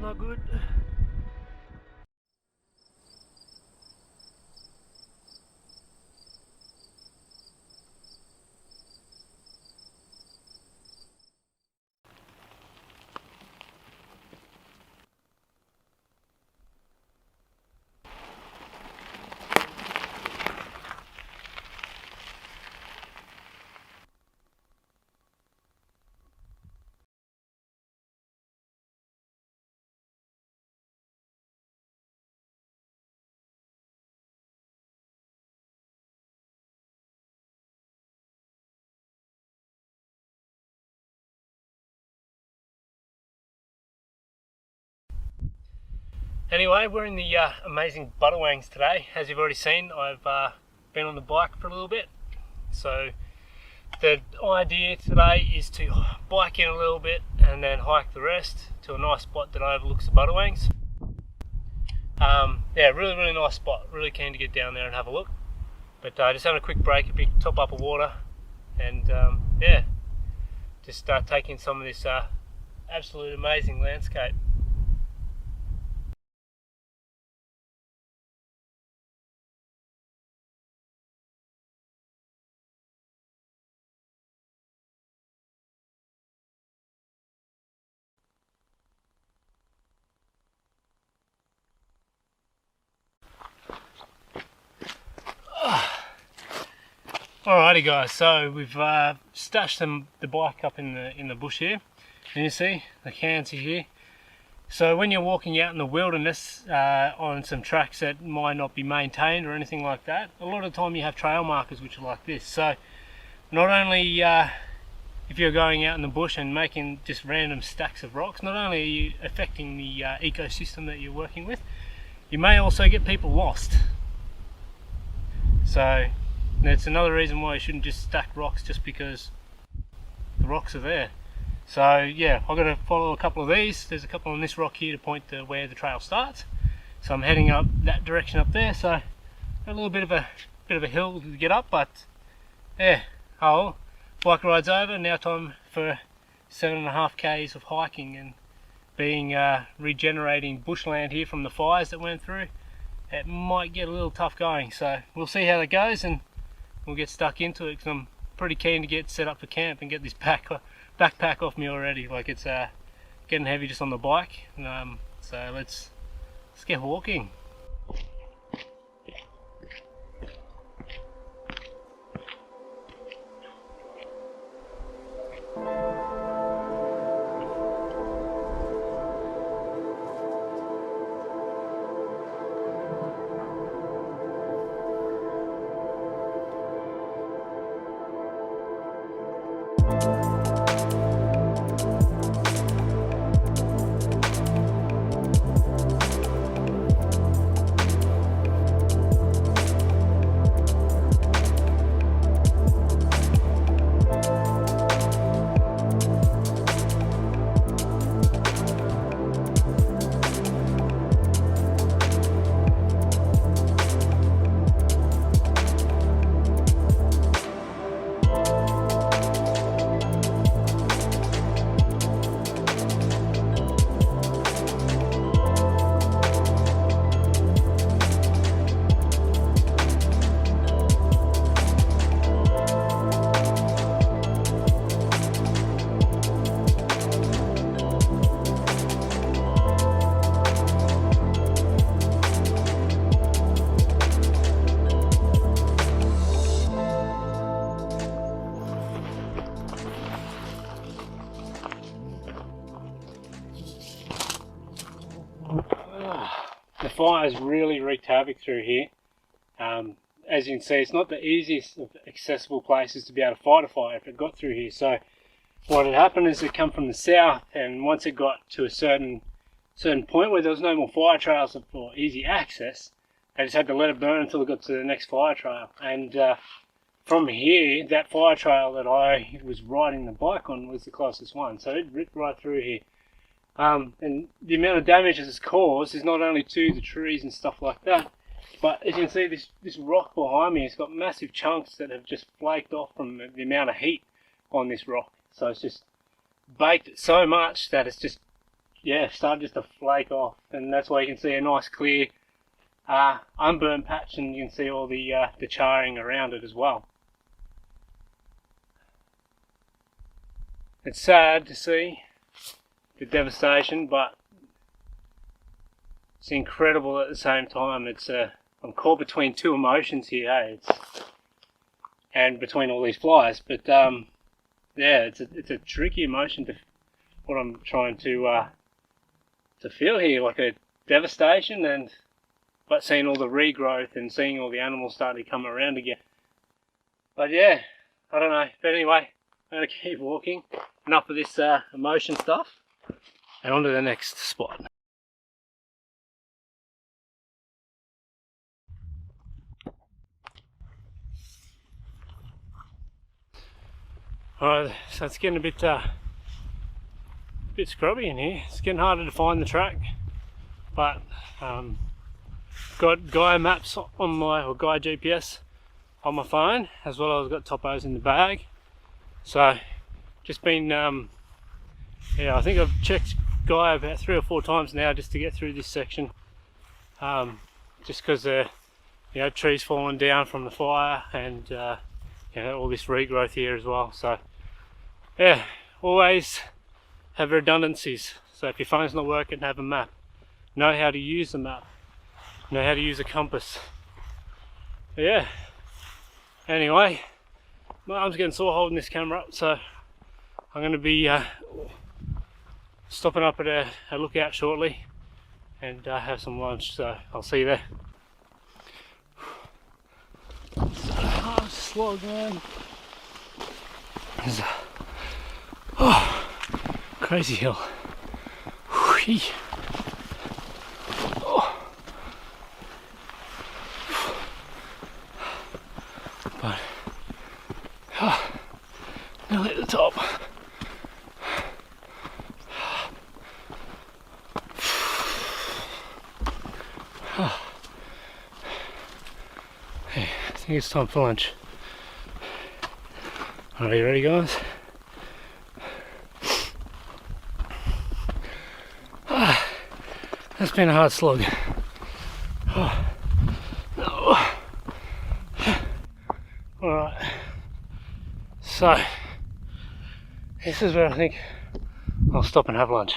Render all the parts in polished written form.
not good. Anyway, we're in the amazing Budawangs today. As you've already seen, I've been on the bike for a little bit. So the idea today is to bike in a little bit and then hike the rest to a nice spot that overlooks the Budawangs. Yeah, really nice spot. Really keen to get down there and have a look. But just having a quick break, a big top up of water, and yeah, just taking some of this absolute amazing landscape. Alrighty guys, so we've stashed the bike up in the bush here, and you see the cans are here. So when you're walking out in the wilderness on some tracks that might not be maintained or anything like that, a lot of the time you have trail markers which are like this. So not only if you're going out in the bush and making just random stacks of rocks, not only are you affecting the ecosystem that you're working with, you may also get people lost. So that's another reason why you shouldn't just stack rocks just because the rocks are there. So yeah, I've got to follow a couple of these. There's a couple on this rock here to point to where the trail starts. So I'm heading up that direction up there. So a little bit of a hill to get up, but yeah, oh, bike ride's over. Now time for 7.5 k's of hiking and being regenerating bushland here from the fires that went through. It might get a little tough going, so we'll see how that goes and we'll get stuck into it, because I'm pretty keen to get set up for camp and get this backpack off me already. Like, it's getting heavy just on the bike. So let's get walking. The fires really wreaked havoc through here. As you can see, it's not the easiest of accessible places to be able to fight a fire if it got through here. So what had happened is it come from the south, and once it got to a certain point where there was no more fire trails for easy access, they just had to let it burn until it got to the next fire trail. And from here, that fire trail that I was riding the bike on was the closest one, so it ripped right through here. And the amount of damage it's caused is not only to the trees and stuff like that, but as you can see, this rock behind me has got massive chunks that have just flaked off from the amount of heat on this rock. So it's just baked it so much that it's just yeah, started just to flake off, and that's why you can see a nice clear unburnt patch, and you can see all the charring around it as well. It's sad to see the devastation, but it's incredible at the same time. It's I'm caught between two emotions here, hey? And between all these flies, but yeah, it's a tricky emotion to what I'm trying to feel here, like a devastation, and but seeing all the regrowth and seeing all the animals starting to come around again. But yeah, I don't know. But anyway, I'm gonna keep walking. Enough of this emotion stuff, and on to the next spot. Alright, so it's getting a bit scrubby in here. It's getting harder to find the track, but got Gaia maps on my, or Gaia GPS on my phone, as well as got topos in the bag. So just been yeah, I think I've checked Gaia about 3 or 4 times now just to get through this section, just because you know, trees falling down from the fire, and you know, all this regrowth here as well. So yeah, always have redundancies. So if your phone's not working, have a map. Know how to use the map. Know how to use a compass. But yeah. Anyway, my arm's getting sore holding this camera up, so I'm going to be stopping up at a lookout shortly and have some lunch. So I'll see you there. Oh, slog, man. Oh, crazy hill. Whee. Oh. But nearly at the top. Hey, I think it's time for lunch. Are you ready, guys? That's been a hard slog. Oh. No. Alright, so this is where I think I'll stop and have lunch.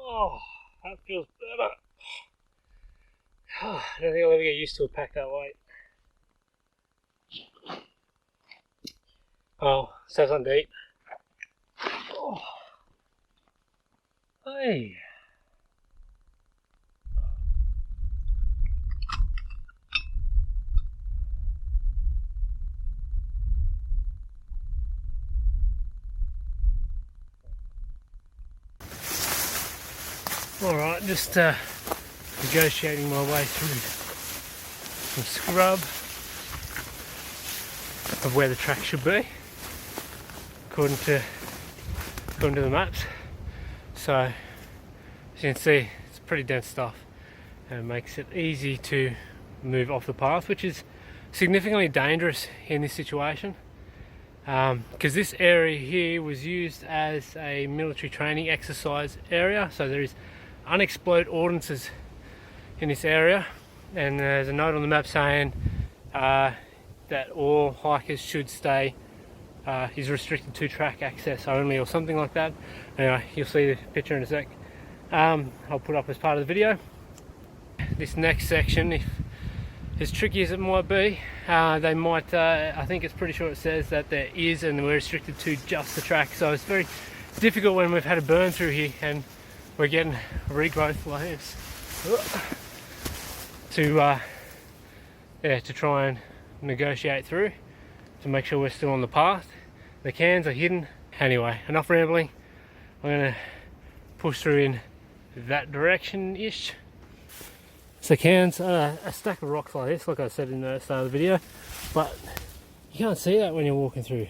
Oh, that feels better. I don't think I'll ever get used to a pack that weight. Oh, so something to eat. Oh. Hey. Alright, just negotiating my way through some scrub of where the track should be, according to the maps. So as you can see, it's pretty dense stuff, and it makes it easy to move off the path, which is significantly dangerous in this situation, because this area here was used as a military training exercise area. So there is unexploded ordnances in this area, and there's a note on the map saying that all hikers should stay, is restricted to track access only, or something like that. Anyway, you'll see the picture in a sec. I'll put up as part of the video. This next section, if as tricky as it might be, they might, I think it's pretty sure it says that there is, and we're restricted to just the track. So it's very difficult when we've had a burn through here and we're getting regrowth layers to try and negotiate through to make sure we're still on the path. The cans are hidden. Anyway, enough rambling. I'm gonna push through in that direction-ish. So cans are a stack of rocks like this, like I said in the start of the video, but you can't see that when you're walking through.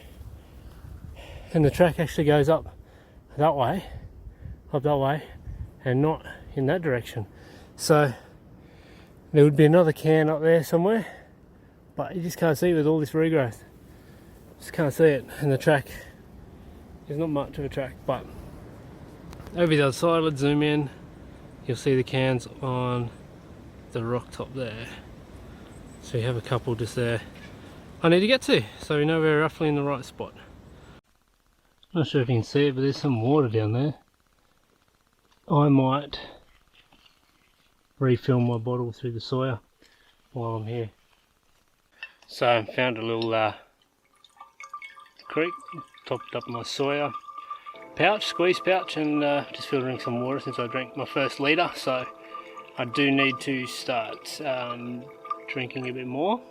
And the track actually goes up that way, and not in that direction. So there would be another can up there somewhere, but you just can't see it with all this regrowth. Just can't see it, and the track is not much of a track. But over the other side, let's zoom in. You'll see the cans on the rock top there. So you have a couple just there I need to get to, so we know we're roughly in the right spot. Not sure if you can see it, but there's some water down there. I might refill my bottle through the Sawyer while I'm here. So I found a little creek, topped up my Sawyer pouch, squeeze pouch, and just filtering some water since I drank my first litre. So I do need to start drinking a bit more.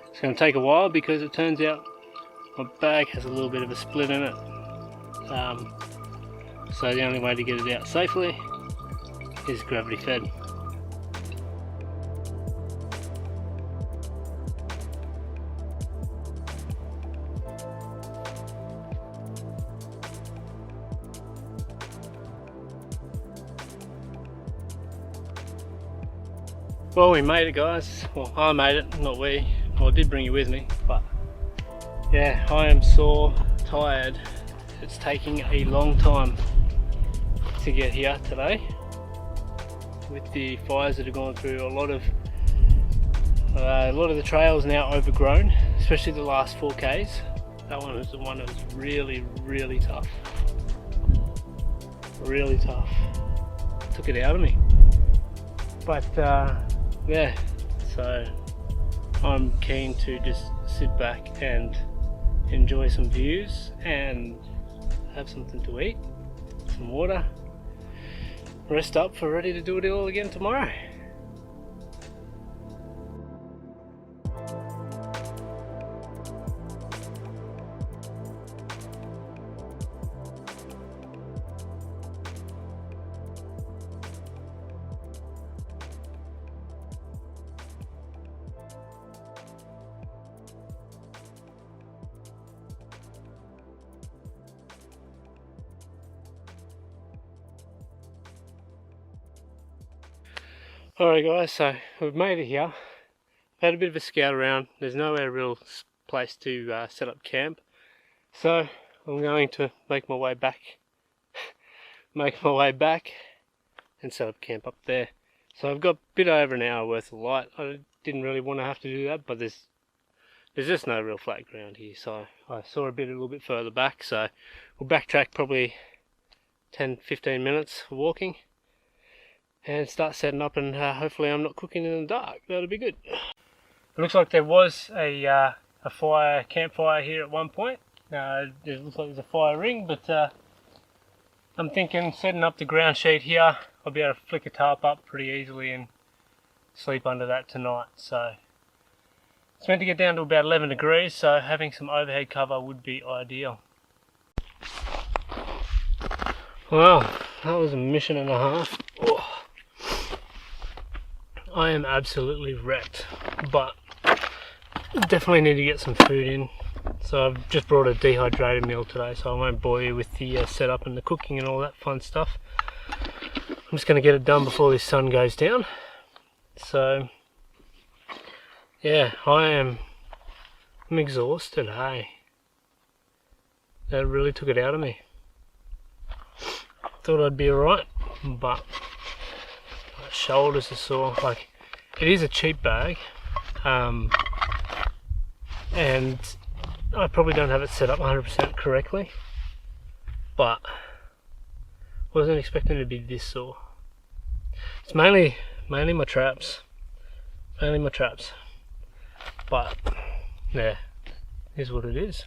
It's going to take a while because it turns out my bag has a little bit of a split in it. So the only way to get it out safely is gravity fed. Well, we made it, guys. Well, I made it, not we. Well, I did bring you with me, but yeah, I am sore, tired. It's taking a long time to get here today with the fires that have gone through. A lot of the trails now overgrown, especially the last 4Ks. That one was the one that was really tough. Really tough. Took it out of me. But yeah, so I'm keen to just sit back and enjoy some views and have something to eat, some water, rest up for ready to do it all again tomorrow. Alright guys, so we've made it here. I've had a bit of a scout around. There's nowhere real place to set up camp, so I'm going to make my way back and set up camp up there. So I've got a bit over an hour worth of light. I didn't really want to have to do that, but there's just no real flat ground here, so I saw a little bit further back, so we'll backtrack probably 10-15 minutes for walking and start setting up, and hopefully I'm not cooking in the dark. That'll be good. It looks like there was a campfire here at one point. It looks like there's a fire ring, but I'm thinking setting up the ground sheet here, I'll be able to flick a tarp up pretty easily and sleep under that tonight. So it's meant to get down to about 11 degrees, so having some overhead cover would be ideal. Well, that was a mission and a half. Oh. I am absolutely wrecked, but definitely need to get some food in. So I've just brought a dehydrated meal today, so I won't bore you with the setup and the cooking and all that fun stuff. I'm just going to get it done before this sun goes down. So yeah, I'm exhausted, hey. That really took it out of me. Thought I'd be alright, but my shoulders are sore. Like, it is a cheap bag, and I probably don't have it set up 100% correctly, but wasn't expecting it to be this sore. It's mainly my traps, but yeah, is what it is.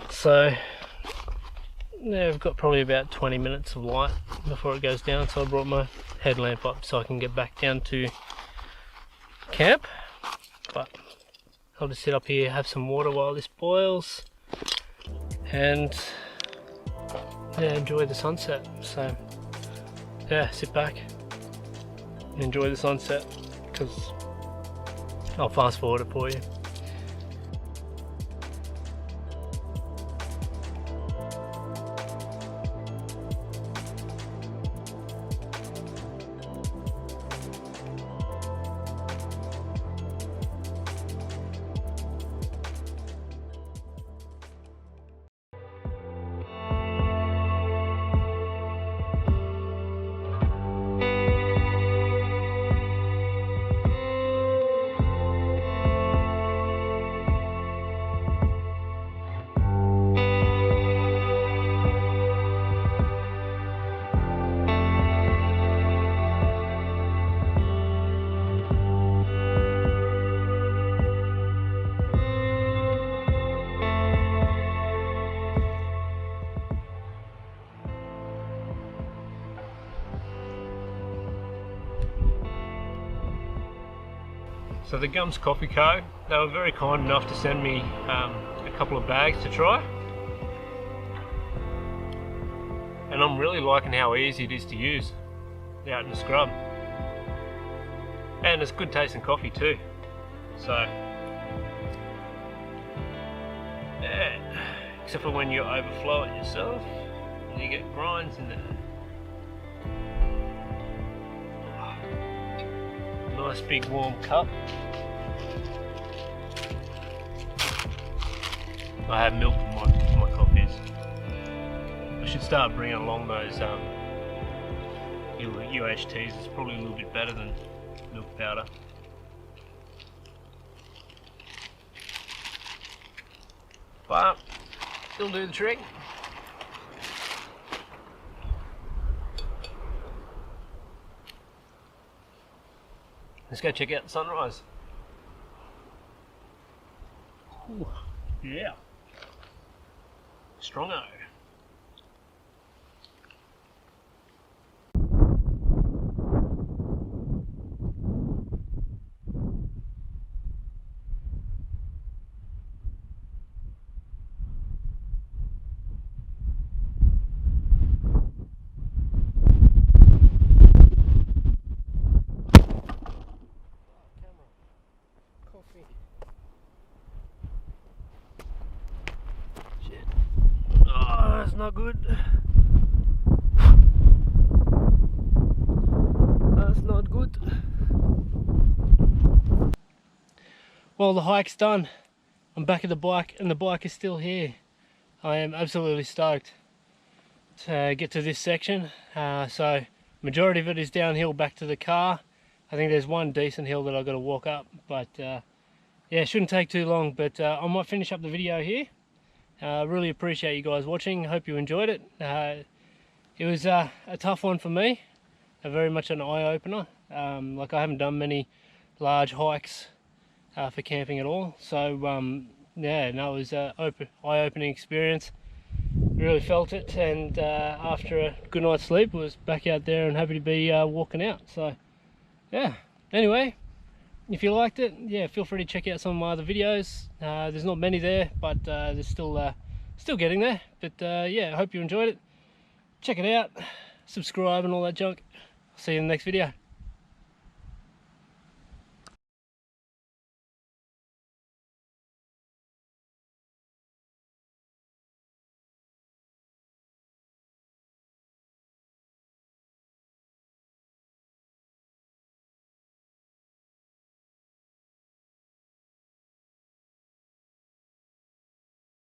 So yeah, I've got probably about 20 minutes of light before it goes down, so I brought my headlamp up so I can get back down to camp. But I'll just sit up here, have some water while this boils, and yeah, enjoy the sunset. So yeah, sit back, enjoy the sunset, because I'll fast forward it for you. So the Gums Coffee Co, they were very kind enough to send me a couple of bags to try. And I'm really liking how easy it is to use out in the scrub. And it's good tasting coffee too. So, yeah, except for when you overflow it yourself and you get grinds in there. Nice big warm cup. I have milk in my coffees. I should start bringing along those UHTs. It's probably a little bit better than milk powder. But still do the trick. Let's go check out the sunrise. Ooh, yeah. Strongo. Shit. Oh, that's not good. That's not good. Well, the hike's done. I'm back at the bike and the bike is still here. I am absolutely stoked to get to this section. So majority of it is downhill back to the car. I think there's one decent hill that I've got to walk up, but yeah, it shouldn't take too long. But I might finish up the video here. Really appreciate you guys watching. Hope you enjoyed it. It was a tough one for me, very much an eye-opener. Like, I haven't done many large hikes for camping at all, so yeah, no, it was an eye-opening experience. Really felt it, and after a good night's sleep, was back out there and happy to be walking out. So yeah, anyway, if you liked it, yeah, feel free to check out some of my other videos. There's not many there, but there's still getting there. But yeah, I hope you enjoyed it. Check it out, subscribe and all that junk. See you in the next video.